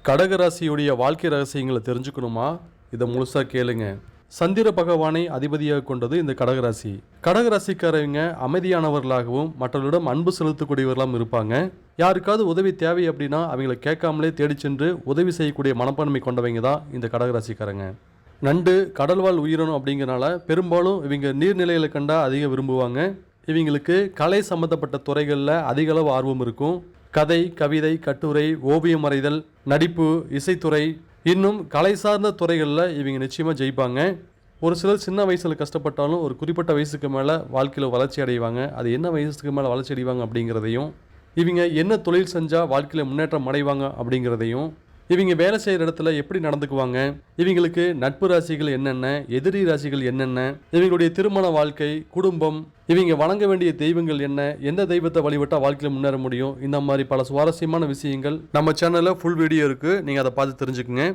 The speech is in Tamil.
கடகராசியுடைய வாழ்க்கை ரகசியங்களை தெரிஞ்சுக்கணுமா? இதை முழுசாக கேளுங்க. சந்திர பகவானை அதிபதியாக கொண்டது இந்த கடகராசி. கடகராசிக்காரவங்க அமைதியானவர்களாகவும் மற்றவர்களிடம் அன்பு செலுத்தக்கூடியவர்களாகவும் இருப்பாங்க. யாருக்காவது உதவி தேவை அப்படின்னா அவங்கள கேட்காமலே தேடி சென்று உதவி செய்யக்கூடிய மனப்பான்மை கொண்டவங்க தான் இந்த கடகராசிக்காரங்க. நண்டு கடல்வாழ் உயிரினம் அப்படிங்கிறனால பெரும்பாலும் இவங்க நீர்நிலைகளை கண்டா அதிகம் விரும்புவாங்க. இவங்களுக்கு கலை சம்பந்தப்பட்ட துறைகளில் அதிக அளவு ஆர்வம் இருக்கும். கதை, கவிதை, கட்டுரை, ஓவியம் வரைதல், நடிப்பு, இசைத்துறை, இன்னும் கலை சார்ந்த துறைகளில் இவங்க நிச்சயமாக ஜெயிப்பாங்க. ஒரு சிலர் சின்ன வயசில் கஷ்டப்பட்டாலும் ஒரு குறிப்பிட்ட வயசுக்கு மேலே வாழ்க்கையில் வளர்ச்சி அடைவாங்க. அது என்ன வயசுக்கு மேலே வளர்ச்சி அடைவாங்க அப்படிங்கிறதையும், இவங்க என்ன தொழில் செஞ்சால் வாழ்க்கையில் முன்னேற்றம் அடைவாங்க அப்படிங்கிறதையும், இவங்க வேலை செய்கிற இடத்துல எப்படி நடந்துக்குவாங்க, இவங்களுக்கு நட்பு ராசிகள் என்னென்ன, எதிரி ராசிகள் என்னென்ன, இவங்களுடைய திருமண வாழ்க்கை, குடும்பம், இவங்க வணங்க வேண்டிய தெய்வங்கள் என்ன, எந்த தெய்வத்தை வழிபட்டால் வாழ்க்கையில் முன்னேற முடியும், இந்த மாதிரி பல சுவாரஸ்யமான விஷயங்கள் நம்ம சேனலில் ஃபுல் வீடியோ இருக்குது. நீங்கள் அதை பார்த்து தெரிஞ்சுக்குங்க.